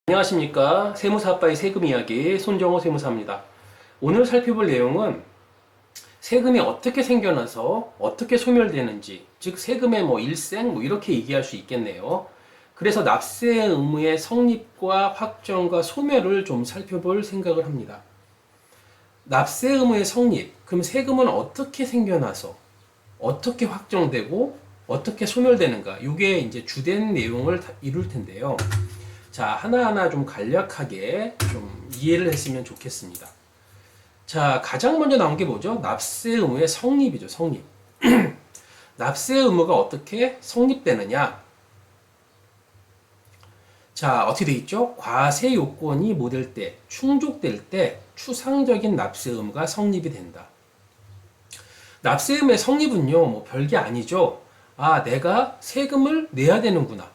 안녕하십니까. 세무사빠의 세금 이야기 손정호 세무사입니다. 오늘 살펴볼 내용은 세금이 어떻게 생겨나서 어떻게 소멸되는지, 즉 세금의 일생 이렇게 얘기할 수 있겠네요. 그래서 납세 의무의 성립과 확정과 소멸을 좀 살펴볼 생각을 합니다. 납세 의무의 성립, 그럼 세금은 어떻게 생겨나서 어떻게 확정되고 어떻게 소멸되는가, 이게 이제 주된 내용을 이룰 텐데요. 자, 하나하나 좀 간략하게 좀 이해를 했으면 좋겠습니다. 자, 가장 먼저 나온 게 뭐죠? 납세 의무의 성립이죠, 성립. 납세 의무가 어떻게 성립되느냐? 자, 어떻게 돼 있죠? 과세 요건이 뭐 될 때, 충족될 때 추상적인 납세 의무가 성립이 된다. 납세 의무의 성립은요, 별게 아니죠. 아, 내가 세금을 내야 되는구나.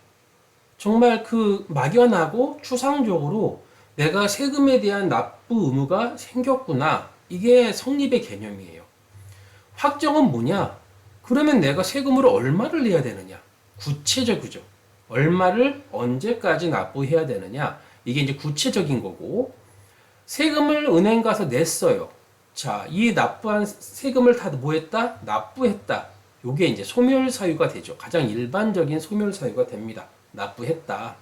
정말 막연하고 추상적으로 내가 세금에 대한 납부 의무가 생겼구나. 이게 성립의 개념이에요. 확정은 뭐냐? 그러면 내가 세금으로 얼마를 내야 되느냐? 구체적이죠. 얼마를 언제까지 납부해야 되느냐? 이게 이제 구체적인 거고, 세금을 은행 가서 냈어요. 자, 이 납부한 세금을 다 뭐 했다? 납부했다. 요게 이제 소멸사유가 되죠. 가장 일반적인 소멸사유가 됩니다. 납부했다.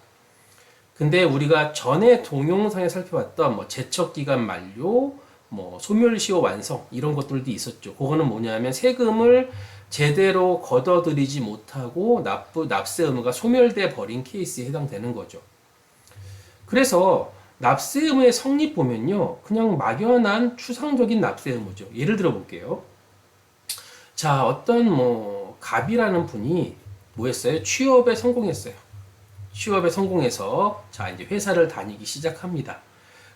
근데 우리가 전에 동영상에 살펴봤던 제척기간 만료, 소멸시효 완성 이런 것들도 있었죠. 그거는 뭐냐면 세금을 제대로 걷어들이지 못하고 납세 의무가 소멸돼 버린 케이스에 해당되는 거죠. 그래서 납세 의무의 성립 보면요, 그냥 막연한 추상적인 납세 의무죠. 예를 들어 볼게요. 자, 어떤 갑이라는 분이 뭐 했어요? 취업에 성공했어요. 취업에 성공해서 자, 이제 회사를 다니기 시작합니다.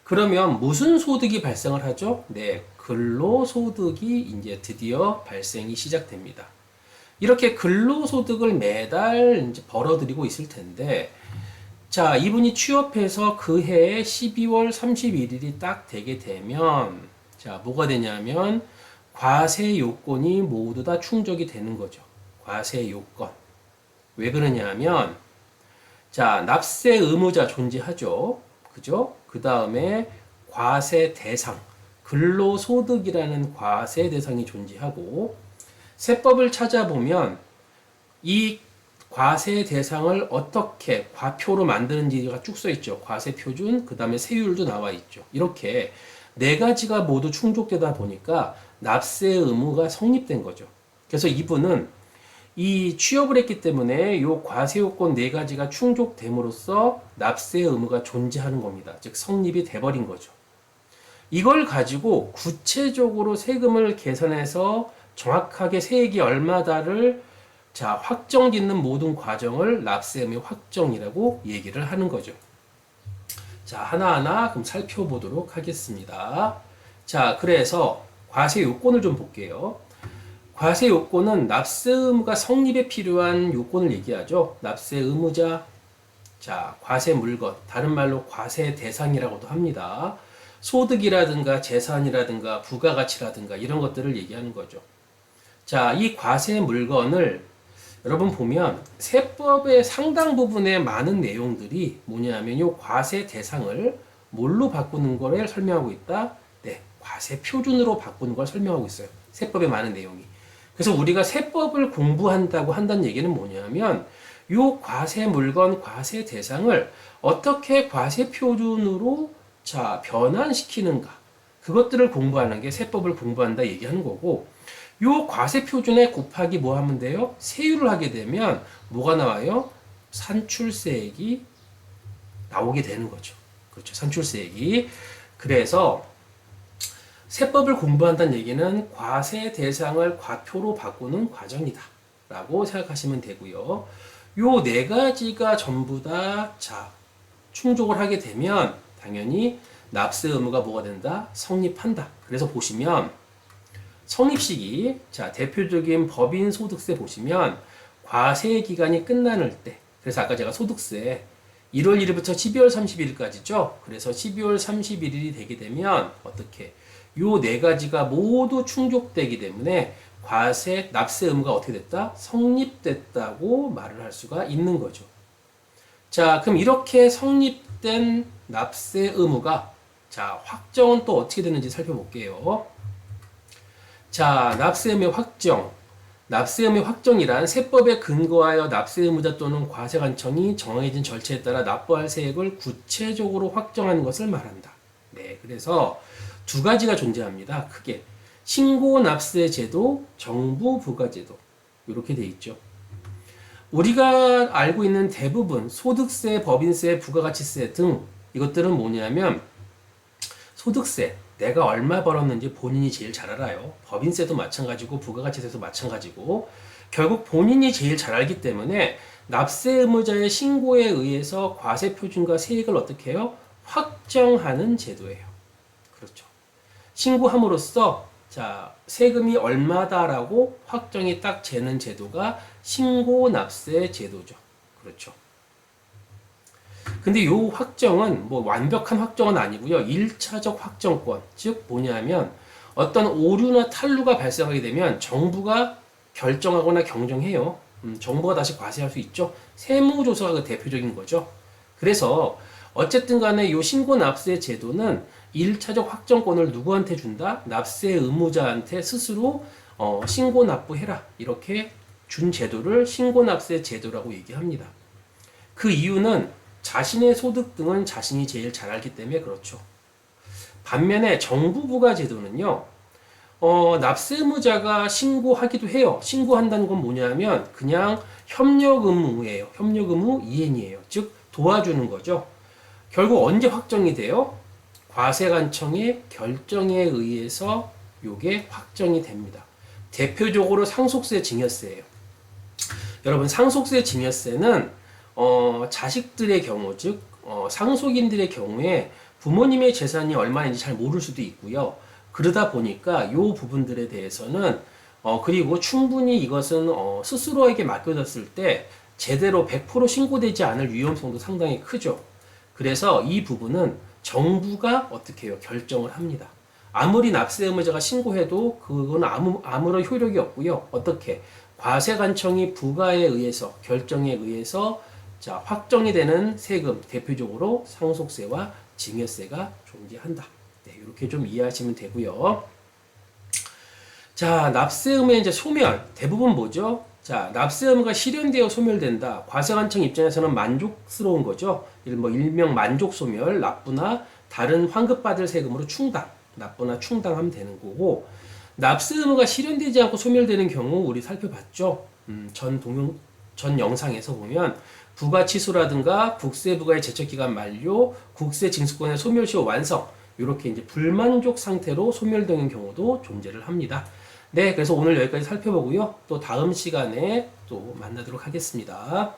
그러면 무슨 소득이 발생을 하죠? 네, 근로소득이 이제 드디어 발생이 시작됩니다. 이렇게 근로소득을 매달 이제 벌어들이고 있을 텐데, 자, 이분이 취업해서 그 해에 12월 31일이 딱 되게 되면, 자, 뭐가 되냐면, 과세 요건이 모두 다 충족이 되는 거죠. 과세 요건. 왜 그러냐면, 자, 납세 의무자 존재하죠. 그죠? 그 다음에 과세 대상, 근로소득이라는 과세 대상이 존재하고, 세법을 찾아보면 이 과세 대상을 어떻게 과표로 만드는지가 쭉 써 있죠. 과세 표준, 그 다음에 세율도 나와 있죠. 이렇게 네 가지가 모두 충족되다 보니까 납세 의무가 성립된 거죠. 그래서 이분은 이 취업을 했기 때문에 이 과세 요건 네 가지가 충족됨으로써 납세 의무가 존재하는 겁니다. 즉 성립이 돼버린 거죠. 이걸 가지고 구체적으로 세금을 계산해서 정확하게 세액이 얼마다를 자, 확정짓는 모든 과정을 납세 의무 확정이라고 얘기를 하는 거죠. 자, 하나하나 그럼 살펴보도록 하겠습니다. 자, 그래서 과세 요건을 좀 볼게요. 과세 요건은 납세 의무가 성립에 필요한 요건을 얘기하죠. 납세 의무자, 자, 과세 물건, 다른 말로 과세 대상이라고도 합니다. 소득이라든가 재산이라든가 부가가치라든가 이런 것들을 얘기하는 거죠. 자, 이 과세 물건을 여러분 보면 세법의 상당 부분의 많은 내용들이 뭐냐면 이 과세 대상을 뭘로 바꾸는 거를 설명하고 있다? 네, 과세 표준으로 바꾸는 걸 설명하고 있어요. 세법의 많은 내용이. 그래서 우리가 세법을 공부한다고 한다는 얘기는 뭐냐면 이 과세 물건, 과세 대상을 어떻게 과세 표준으로 자, 변환시키는가, 그것들을 공부하는 게 세법을 공부한다 얘기하는 거고, 이 과세 표준에 곱하기 뭐 하면 돼요? 세율을 하게 되면 뭐가 나와요? 산출세액이 나오게 되는 거죠. 그렇죠. 산출세액이. 그래서 세법을 공부한다는 얘기는 과세 대상을 과표로 바꾸는 과정이다 라고 생각하시면 되고요. 요 네 가지가 전부 다 자, 충족을 하게 되면 당연히 납세 의무가 뭐가 된다? 성립한다. 그래서 보시면 성립시기, 자, 대표적인 법인 소득세 보시면 과세 기간이 끝나는 때, 그래서 아까 제가 소득세 1월 1일부터 12월 31일까지죠. 그래서 12월 31일이 되게 되면 어떻게 요 네 가지가 모두 충족되기 때문에 과세 납세 의무가 어떻게 됐다? 성립됐다고 말을 할 수가 있는 거죠. 자, 그럼 이렇게 성립 소득된 납세 의무가 자, 확정은 또 어떻게 되는지 살펴볼게요. 자, 납세 의무의 확정. 납세 의무의 확정이란 세법에 근거하여 납세 의무자 또는 과세관청이 정해진 절차에 따라 납부할 세액을 구체적으로 확정하는 것을 말한다. 네, 그래서 두 가지가 존재합니다. 크게 신고 납세 제도, 정부 부과 제도 이렇게 돼 있죠. 우리가 알고 있는 대부분 소득세, 법인세, 부가가치세 등 이것들은 뭐냐면 소득세, 내가 얼마 벌었는지 본인이 제일 잘 알아요. 법인세도 마찬가지고 부가가치세도 마찬가지고 결국 본인이 제일 잘 알기 때문에 납세 의무자의 신고에 의해서 과세 표준과 세액을 어떻게 해요? 확정하는 제도예요. 그렇죠. 신고함으로써 자, 세금이 얼마다라고 확정이 딱 되는 제도가 신고 납세 제도죠. 그렇죠. 근데 이 확정은 뭐 완벽한 확정은 아니고요. 1차적 확정권, 즉 뭐냐면 어떤 오류나 탈루가 발생하게 되면 정부가 결정하거나 경정해요. 정부가 다시 과세할 수 있죠. 세무조사가 그 대표적인 거죠. 그래서 어쨌든 간에 이 신고 납세 제도는 1차적 확정권을 누구한테 준다? 납세 의무자한테 스스로 신고 납부해라. 이렇게 준 제도를 신고 납세 제도라고 얘기합니다. 그 이유는 자신의 소득 등은 자신이 제일 잘 알기 때문에 그렇죠. 반면에 정부 부과 제도는요. 납세 의무자가 신고하기도 해요. 신고한다는 건 뭐냐면 그냥 협력 의무예요. 협력 의무 이행이에요. 즉 도와주는 거죠. 결국 언제 확정이 돼요? 과세관청의 결정에 의해서 이게 확정이 됩니다. 대표적으로 상속세 증여세예요. 여러분 상속세 증여세는 자식들의 경우 즉 상속인들의 경우에 부모님의 재산이 얼마인지 잘 모를 수도 있고요. 그러다 보니까 이 부분들에 대해서는 그리고 충분히 이것은 스스로에게 맡겨졌을 때 제대로 100% 신고되지 않을 위험성도 상당히 크죠. 그래서 이 부분은 정부가 어떻게 해요? 결정을 합니다. 아무리 납세 의무자가 신고해도 그건 아무런 효력이 없고요. 어떻게? 과세관청이 부과에 의해서 결정에 의해서 자, 확정이 되는 세금 대표적으로 상속세와 증여세가 존재한다. 네, 이렇게 좀 이해하시면 되고요. 자, 납세 의무의 이제 소멸 대부분 뭐죠? 자, 납세 의무가 실현되어 소멸된다. 과세관청 입장에서는 만족스러운 거죠. 일명 만족 소멸, 납부나 다른 환급받을 세금으로 충당, 납부나 충당하면 되는 거고, 납세 의무가 실현되지 않고 소멸되는 경우 우리 살펴봤죠. 전 영상에서 보면 부가 취소라든가 국세부가의 제척기간 만료, 국세 징수권의 소멸시효 완성 이렇게 이제 불만족 상태로 소멸되는 경우도 존재를 합니다. 네, 그래서 오늘 여기까지 살펴보고요. 또 다음 시간에 또 만나도록 하겠습니다.